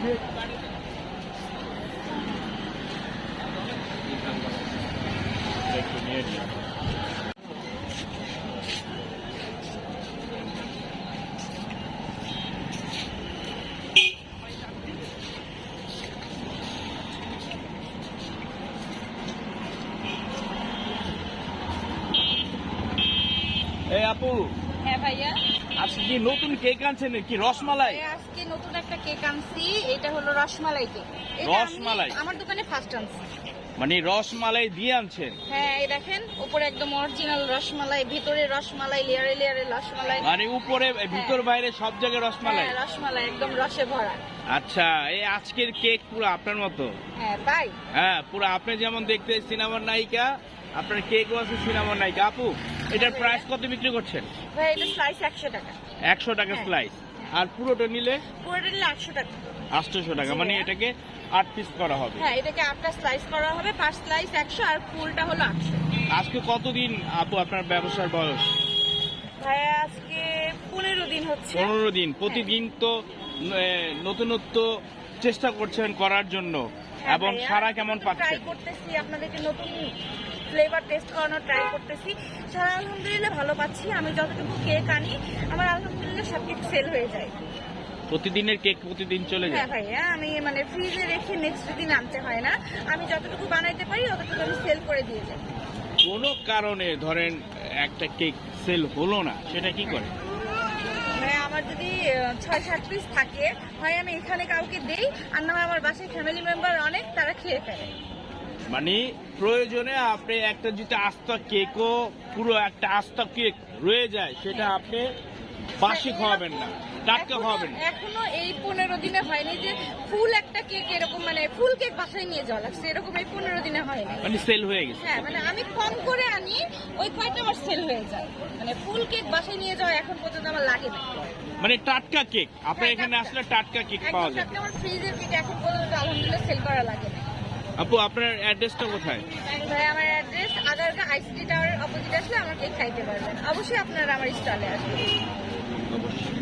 এই আপু, হ্যাঁ ভাইয়া, আজকে কি নতুন কেক আনছেন কি রসমালাই? আজকে নতুন একটা কেক আনছি, এটা হলো রসমালাই কেক। রসমালাই আমার দোকানে ফার্স্ট আনছি। মানে রসমালাই দিয়ে আনছেন? হ্যাঁ, এই দেখেন উপরে একদম অরিজিনাল রসমালাই, ভিতরে রসমালাই, লেয়ারে লেয়ারে রসমালাই, মানে উপরে ভিতর বাইরে সব জায়গায় রসমালাই? হ্যাঁ, রসমালাই একদম রসে ভরা। আচ্ছা, এই আজকের কেক পুরো আপনার মতো? হ্যাঁ তাই। হ্যাঁ, পুরো আপনি যেমন দেখতে সিনেমার নায়িকা, আপনার কেকও আছে সিনেমার নায়িকা। আপু, এটার প্রাইস কত বিক্রি করছেন? ভাই এটা স্লাইস 100 টাকা। 100 টাকা স্লাইস। আর পুরোটা নিলে? পুরোটা নিলে 800 টাকা। 800 টাকা, মানে এটাকে 8 পিস করা হবে? হ্যাঁ, এটাকে 8টা স্লাইস করা হবে, পার স্লাইস 100 আর ফুলটা হলো 800। আজকে কতদিন আপু আপনার ব্যবসার বয়স? ভাই আজকে 15 দিন হচ্ছে। 15 দিন। প্রতিদিন তো নতুনত্ব চেষ্টা করছেন করার জন্য, এবং সারা কেমন পাচ্ছেন? ট্রাই করতেছি, আপনাদেরকে নতুন ফ্লেভার টেস্ট করানোর ট্রাই করতেছি। সারা আলহামদুলিল্লাহ ভালো পাচ্ছি। আমি যতটুকু কেক আনি আমার আলহামদুলিল্লাহ সব কেক সেল হয়ে যায়। প্রতিদিনের কেক প্রতিদিন চলে হ্যাঁ যায়? ভাইয়া, আমি মানে ফ্রিজে রেখে নেক্সট দিন আনতে হয় না। আমি যতটুকু বানাইতে পারি ততটুকু আমি সেল করে দিয়ে যাই। কোনো কারণে ধরেন একটা কেক সেল হলো না, সেটা কি করে? মানে আমার যদি 6-7 পিস থাকে, হয় আমি এখানে কাউকে দেই, আর না হয় আমার বাসায় ফ্যামিলি মেম্বার অনেক, তারা খেয়ে ফেলে। মানে প্রয়োজনে আপনি একটা যদি আস্ত কেকও, পুরো একটা আস্ত কেক রয়ে যায়, সেটা আপনি বাসি খাওয়াবেন না, টাটকা খাওয়াবেন না? এখনো এই 15 দিনে হয়নি যে ফুল একটা কেক এরকম, মানে ফুল কেক বাসায় নিয়ে যাওয়া লাগছে, এরকম এই 15 দিনে হয়নি। মানে সেল হয়ে গেছে? হ্যাঁ, মানে আমি কম করে আনি, ওই কয়টা আমার সেল হয়ে যায়। মানে ফুল কেক বাসায় নিয়ে যাওয়া এখন পর্যন্ত আমার লাগে না। মানে টাটকা কেক আপনার হ্যাঁ, এখানে টাটকা। আসলে টাটকা কেক পাওয়া একদম যায়? টাটকা। আমার ফ্রিজের কেক এখন পর্যন্ত আলহামদুলিল্লাহ সেল করা লাগে না। আপু, আপনার অ্যাড্রেসটা কোথায়? ভাই আমার অ্যাড্রেস আগারগা আইসিটি টাওয়ারের অপোজিট আসলে আমার কেক খাইতে পারবেন। অবশ্যই আপনারা আমার স্টলে আসবেন। অবশ্যই।